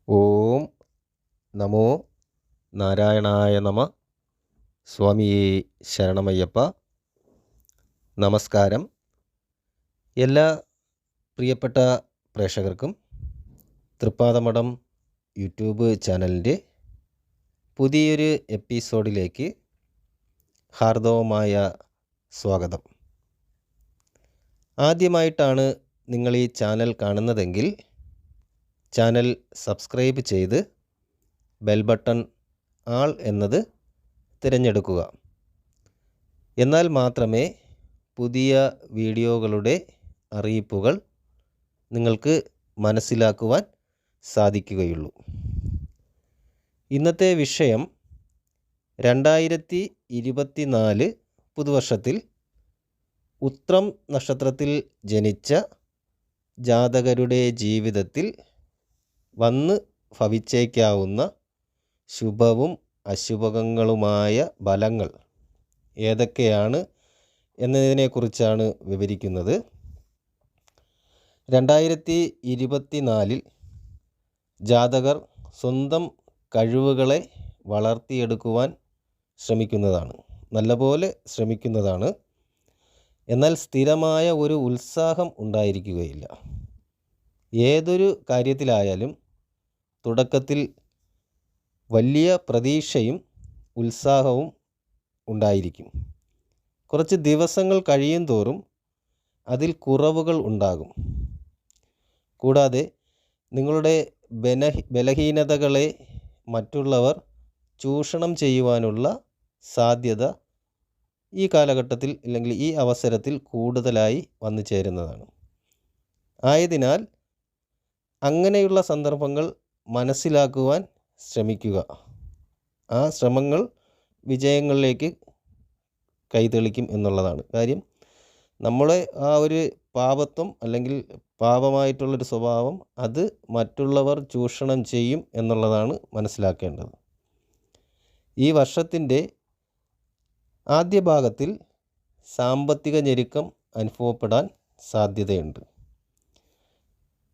ഓം നമോ നാരായണായ നമ. സ്വാമിയേ ശരണമയ്യപ്പ. നമസ്കാരം. എല്ലാ പ്രിയപ്പെട്ട പ്രേക്ഷകർക്കും തൃപ്പാദമഠം യൂട്യൂബ് ചാനലിൻ്റെ പുതിയൊരു എപ്പിസോഡിലേക്ക് ഹാർദവമായ സ്വാഗതം. ആദ്യമായിട്ടാണ് നിങ്ങൾ ഈ ചാനൽ കാണുന്നതെങ്കിൽ ചാനൽ സബ്സ്ക്രൈബ് ചെയ്ത് ബെൽ ബട്ടൺ ആൾ എന്നത് തിരഞ്ഞെടുക്കുക. എന്നാൽ മാത്രമേ പുതിയ വീഡിയോകളുടെ അറിയിപ്പുകൾ നിങ്ങൾക്ക് മനസ്സിലാക്കുവാൻ സാധിക്കുകയുള്ളൂ. ഇന്നത്തെ വിഷയം 2024 പുതുവർഷത്തിൽ ഉത്രം നക്ഷത്രത്തിൽ ജനിച്ച ജാതകരുടെ ജീവിതത്തിൽ വന്ന് ഭവിച്ചേക്കാവുന്ന ശുഭവും അശുഭങ്ങളുമായ ഫലങ്ങൾ ഏതൊക്കെയാണ് എന്നതിനെക്കുറിച്ചാണ് വിവരിക്കുന്നത്. 2024 ജാതകർ സ്വന്തം കഴിവുകളെ വളർത്തിയെടുക്കുവാൻ ശ്രമിക്കുന്നതാണ്, നല്ലപോലെ ശ്രമിക്കുന്നതാണ്. എന്നാൽ സ്ഥിരമായ ഒരു ഉത്സാഹം ഉണ്ടായിരിക്കുകയില്ല. ഏതൊരു കാര്യത്തിലായാലും തുടക്കത്തിൽ വലിയ പ്രതീക്ഷയും ഉത്സാഹവും ഉണ്ടായിരിക്കും. കുറച്ച് ദിവസങ്ങൾ കഴിയും തോറും അതിൽ കുറവുകൾ ഉണ്ടാകും. കൂടാതെ നിങ്ങളുടെ ബലഹീനതകളെ മറ്റുള്ളവർ ചൂഷണം ചെയ്യുവാനുള്ള സാധ്യത ഈ കാലഘട്ടത്തിൽ അല്ലെങ്കിൽ ഈ അവസരത്തിൽ കൂടുതലായി വന്നു ചേരുന്നതാണ്. ആയതിനാൽ അങ്ങനെയുള്ള സന്ദർഭങ്ങൾ മനസ്സിലാക്കുവാൻ ശ്രമിക്കുക. ആ ശ്രമങ്ങൾ വിജയങ്ങളിലേക്ക് കൈതെളിക്കും എന്നുള്ളതാണ് കാര്യം. നമ്മളെ ആ ഒരു പാപത്വം അല്ലെങ്കിൽ പാപമായിട്ടുള്ളൊരു സ്വഭാവം അത് മറ്റുള്ളവർ ചൂഷണം ചെയ്യും എന്നുള്ളതാണ് മനസ്സിലാക്കേണ്ടത്. ഈ വർഷത്തിൻ്റെ ആദ്യ ഭാഗത്തിൽ സാമ്പത്തിക ഞെരുക്കം അനുഭവപ്പെടാൻ സാധ്യതയുണ്ട്.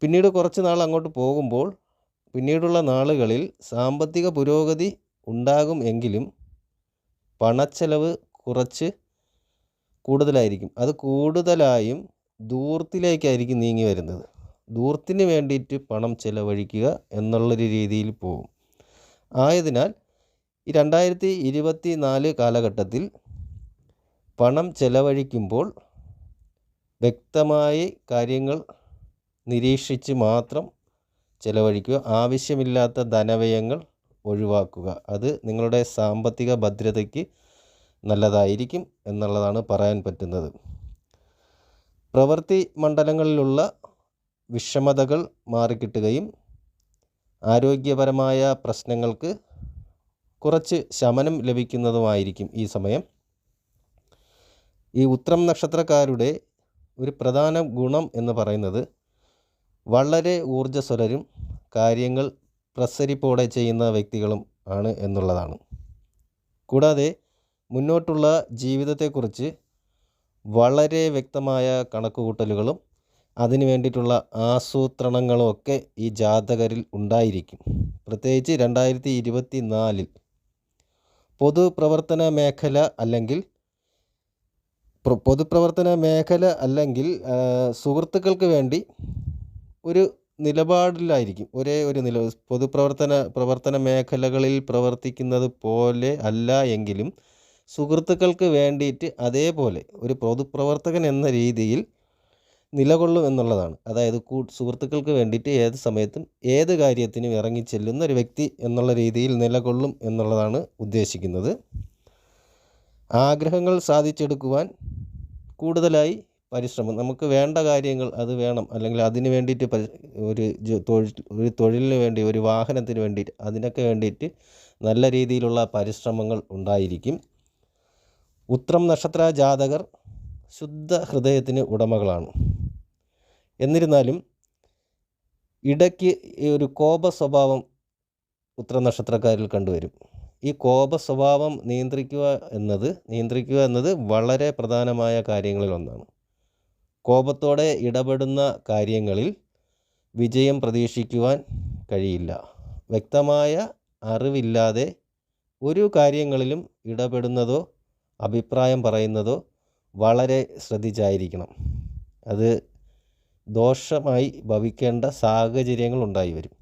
പിന്നീട് കുറച്ച് നാൾ അങ്ങോട്ട് പോകുമ്പോൾ പിന്നീടുള്ള നാളുകളിൽ സാമ്പത്തിക പുരോഗതി ഉണ്ടാകും എങ്കിലും പണച്ചെലവ് കുറച്ച് കൂടുതലായിരിക്കും. അത് കൂടുതലായും ധൂർത്തിലേക്കായിരിക്കും നീങ്ങി വരുന്നത്. ധൂർത്തിന് വേണ്ടിയിട്ട് പണം ചെലവഴിക്കുക എന്നുള്ളൊരു രീതിയിൽ പോകും. ആയതിനാൽ ഈ 2024 കാലഘട്ടത്തിൽ പണം ചെലവഴിക്കുമ്പോൾ വ്യക്തമായി കാര്യങ്ങൾ നിരീക്ഷിച്ച് മാത്രം ചെലവഴിക്കുക. ആവശ്യമില്ലാത്ത ധനവ്യയങ്ങൾ ഒഴിവാക്കുക. അത് നിങ്ങളുടെ സാമ്പത്തിക ഭദ്രതയ്ക്ക് നല്ലതായിരിക്കും എന്നുള്ളതാണ് പറയാൻ പറ്റുന്നത്. പ്രവൃത്തി മണ്ഡലങ്ങളിലുള്ള വിഷമതകൾ മാറിക്കിട്ടുകയും ആരോഗ്യപരമായ പ്രശ്നങ്ങൾക്ക് കുറച്ച് ശമനം ലഭിക്കുന്നതുമായിരിക്കും ഈ സമയം. ഈ ഉത്രം നക്ഷത്രക്കാരുടെ ഒരു പ്രധാന ഗുണം എന്ന് പറയുന്നത് വളരെ ഊർജ്ജസ്വലരും കാര്യങ്ങൾ പ്രസരിപ്പോടെ ചെയ്യുന്ന വ്യക്തികളും ആണ് എന്നുള്ളതാണ്. കൂടാതെ മുന്നോട്ടുള്ള ജീവിതത്തെക്കുറിച്ച് വളരെ വ്യക്തമായ കണക്കുകൂട്ടലുകളും അതിനു വേണ്ടിയിട്ടുള്ള ആസൂത്രണങ്ങളും ഒക്കെ ഈ ജാതകരിൽ ഉണ്ടായിരിക്കും. പ്രത്യേകിച്ച് 2024 പൊതുപ്രവർത്തന മേഖല അല്ലെങ്കിൽ സുഹൃത്തുക്കൾക്ക് വേണ്ടി ഒരു നിലപാടിലായിരിക്കും. ഒരേ ഒരു പ്രവർത്തന മേഖലകളിൽ പ്രവർത്തിക്കുന്നത് പോലെ അല്ല എങ്കിലും സുഹൃത്തുക്കൾക്ക് വേണ്ടിയിട്ട് അതേപോലെ ഒരു പൊതുപ്രവർത്തകൻ എന്ന രീതിയിൽ നിലകൊള്ളും എന്നുള്ളതാണ്. അതായത് സുഹൃത്തുക്കൾക്ക് വേണ്ടിയിട്ട് ഏത് സമയത്തും ഏത് കാര്യത്തിനും ഇറങ്ങിച്ചെല്ലുന്ന ഒരു വ്യക്തി എന്നുള്ള രീതിയിൽ നിലകൊള്ളും എന്നുള്ളതാണ് ഉദ്ദേശിക്കുന്നത്. ആഗ്രഹങ്ങൾ സാധിച്ചെടുക്കുവാൻ കൂടുതലായി പരിശ്രമം, നമുക്ക് വേണ്ട കാര്യങ്ങൾ അത് വേണം അല്ലെങ്കിൽ അതിന് വേണ്ടിയിട്ട് ഒരു തൊഴിലിന് വേണ്ടി, ഒരു വാഹനത്തിന് വേണ്ടിയിട്ട്, അതിനൊക്കെ വേണ്ടിയിട്ട് നല്ല രീതിയിലുള്ള പരിശ്രമങ്ങൾ ഉണ്ടായിരിക്കും. ഉത്രം നക്ഷത്ര ജാതകർ ശുദ്ധ ഹൃദയത്തിന് ഉടമകളാണ്. എന്നിരുന്നാലും ഇടയ്ക്ക് ഒരു കോപ സ്വഭാവം ഉത്രം നക്ഷത്രക്കാരിൽ കണ്ടുവരും. ഈ കോപ സ്വഭാവം നിയന്ത്രിക്കുക എന്നത് വളരെ പ്രധാനമായ കാര്യങ്ങളിൽ ഒന്നാണ്. കോപത്തോടെ ഇടപെടുന്ന കാര്യങ്ങളിൽ വിജയം പ്രതീക്ഷിക്കുവാൻ കഴിയില്ല. വ്യക്തമായ അറിവില്ലാതെ ഒരു കാര്യങ്ങളിലും ഇടപെടുന്നതോ അഭിപ്രായം പറയുന്നതോ വളരെ ശ്രദ്ധിച്ചായിരിക്കണം. അത് ദോഷമായി ഭവിക്കേണ്ട സാഹചര്യങ്ങൾ ഉണ്ടായി വരും.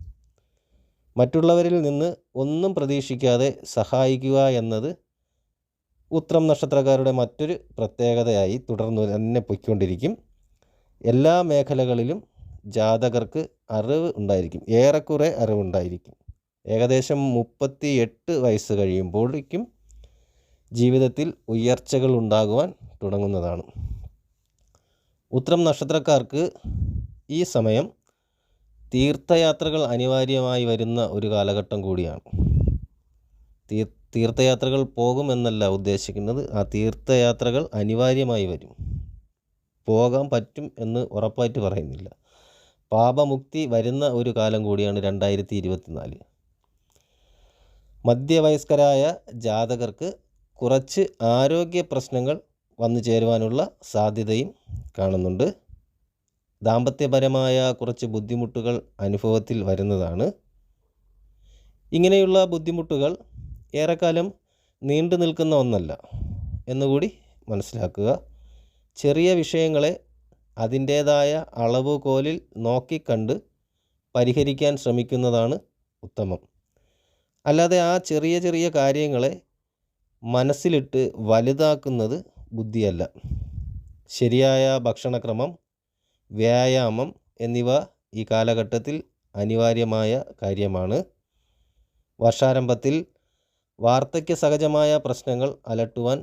മറ്റുള്ളവരിൽ നിന്ന് ഒന്നും പ്രതീക്ഷിക്കാതെ സഹായിക്കുക എന്നത് ഉത്രം നക്ഷത്രക്കാരുടെ മറ്റൊരു പ്രത്യേകതയായി തുടർന്ന് തന്നെ പൊയ്ക്കൊണ്ടിരിക്കും. എല്ലാ മേഖലകളിലും ജാതകർക്ക് അറിവ് ഉണ്ടായിരിക്കും, ഏറെക്കുറെ അറിവുണ്ടായിരിക്കും. ഏകദേശം 38 വയസ്സ് കഴിയുമ്പോഴേക്കും ജീവിതത്തിൽ ഉയർച്ചകൾ ഉണ്ടാകുവാൻ തുടങ്ങുന്നതാണ്. ഉത്രം നക്ഷത്രക്കാർക്ക് ഈ സമയം തീർത്ഥയാത്രകൾ അനിവാര്യമായി വരുന്ന ഒരു കാലഘട്ടം കൂടിയാണ്. തീർത്ഥയാത്രകൾ പോകുമെന്നല്ല ഉദ്ദേശിക്കുന്നത്, ആ തീർത്ഥയാത്രകൾ അനിവാര്യമായി വരും. പോകാൻ പറ്റും എന്ന് ഉറപ്പായിട്ട് പറയുന്നില്ല. പാപമുക്തി വരുന്ന ഒരു കാലം കൂടിയാണ് 2024. മധ്യവയസ്കരായ ജാതകർക്ക് കുറച്ച് ആരോഗ്യ പ്രശ്നങ്ങൾ വന്നു ചേരുവാനുള്ള സാധ്യതയും കാണുന്നുണ്ട്. ദാമ്പത്യപരമായ കുറച്ച് ബുദ്ധിമുട്ടുകൾ അനുഭവത്തിൽ വരുന്നതാണ്. ഇങ്ങനെയുള്ള ബുദ്ധിമുട്ടുകൾ ഏറെക്കാലം നീണ്ടു നിൽക്കുന്ന ഒന്നല്ല എന്നുകൂടി മനസ്സിലാക്കുക. ചെറിയ വിഷയങ്ങളെ അതിൻ്റേതായ അളവുകോലിൽ നോക്കിക്കണ്ട് പരിഹരിക്കാൻ ശ്രമിക്കുന്നതാണ് ഉത്തമം. അല്ലാതെ ആ ചെറിയ ചെറിയ കാര്യങ്ങളെ മനസ്സിലിട്ട് വലുതാക്കുന്നത് ബുദ്ധിയല്ല. ശരിയായ ഭക്ഷണക്രമം, വ്യായാമം എന്നിവ ഈ കാലഘട്ടത്തിൽ അനിവാര്യമായ കാര്യമാണ്. വർഷാരംഭത്തിൽ വാർദ്ധക്യ സഹജമായ പ്രശ്നങ്ങൾ അലട്ടുവാൻ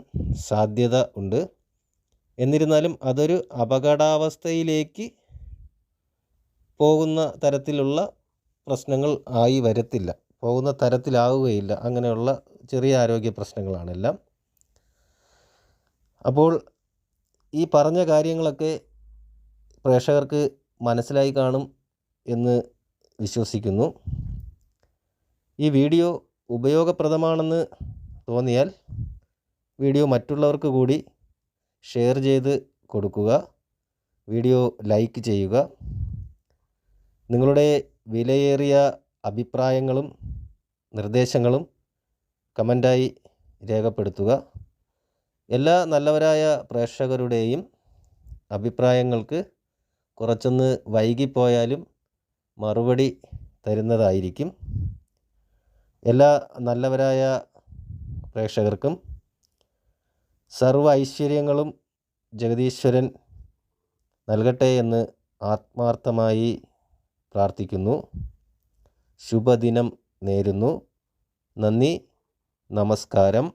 സാധ്യത ഉണ്ട്. എന്നിരുന്നാലും അതൊരു അപകടാവസ്ഥയിലേക്ക് പോകുന്ന തരത്തിലുള്ള പ്രശ്നങ്ങൾ ആയി വരത്തില്ല, പോകുന്ന തരത്തിലാവുകയില്ല. അങ്ങനെയുള്ള ചെറിയ ആരോഗ്യ പ്രശ്നങ്ങളാണെല്ലാം. അപ്പോൾ ഈ പറഞ്ഞ കാര്യങ്ങളൊക്കെ പ്രേക്ഷകർക്ക് മനസ്സിലായി കാണും എന്ന് വിശ്വസിക്കുന്നു. ഈ വീഡിയോ ഉപയോഗപ്രദമാണെന്ന് തോന്നിയാൽ വീഡിയോ മറ്റുള്ളവർക്ക് കൂടി ഷെയർ ചെയ്ത് കൊടുക്കുക. വീഡിയോ ലൈക്ക് ചെയ്യുക. നിങ്ങളുടെ വിലയേറിയ അഭിപ്രായങ്ങളും നിർദ്ദേശങ്ങളും കമൻ്റായി രേഖപ്പെടുത്തുക. എല്ലാ നല്ലവരായ പ്രേക്ഷകരുടെയും അഭിപ്രായങ്ങൾക്ക് കുറച്ചൊന്ന് വൈകിപ്പോയാലും മറുപടി തരുന്നതായിരിക്കും. എല്ലാ നല്ലവരായ പ്രേക്ഷകർക്കും സർവ്വ ഐശ്വര്യങ്ങളും ജഗദീശ്വരൻ നൽകട്ടെ എന്ന് ആത്മാർത്ഥമായി പ്രാർത്ഥിക്കുന്നു. ശുഭദിനം നേരുന്നു. നന്ദി, നമസ്കാരം.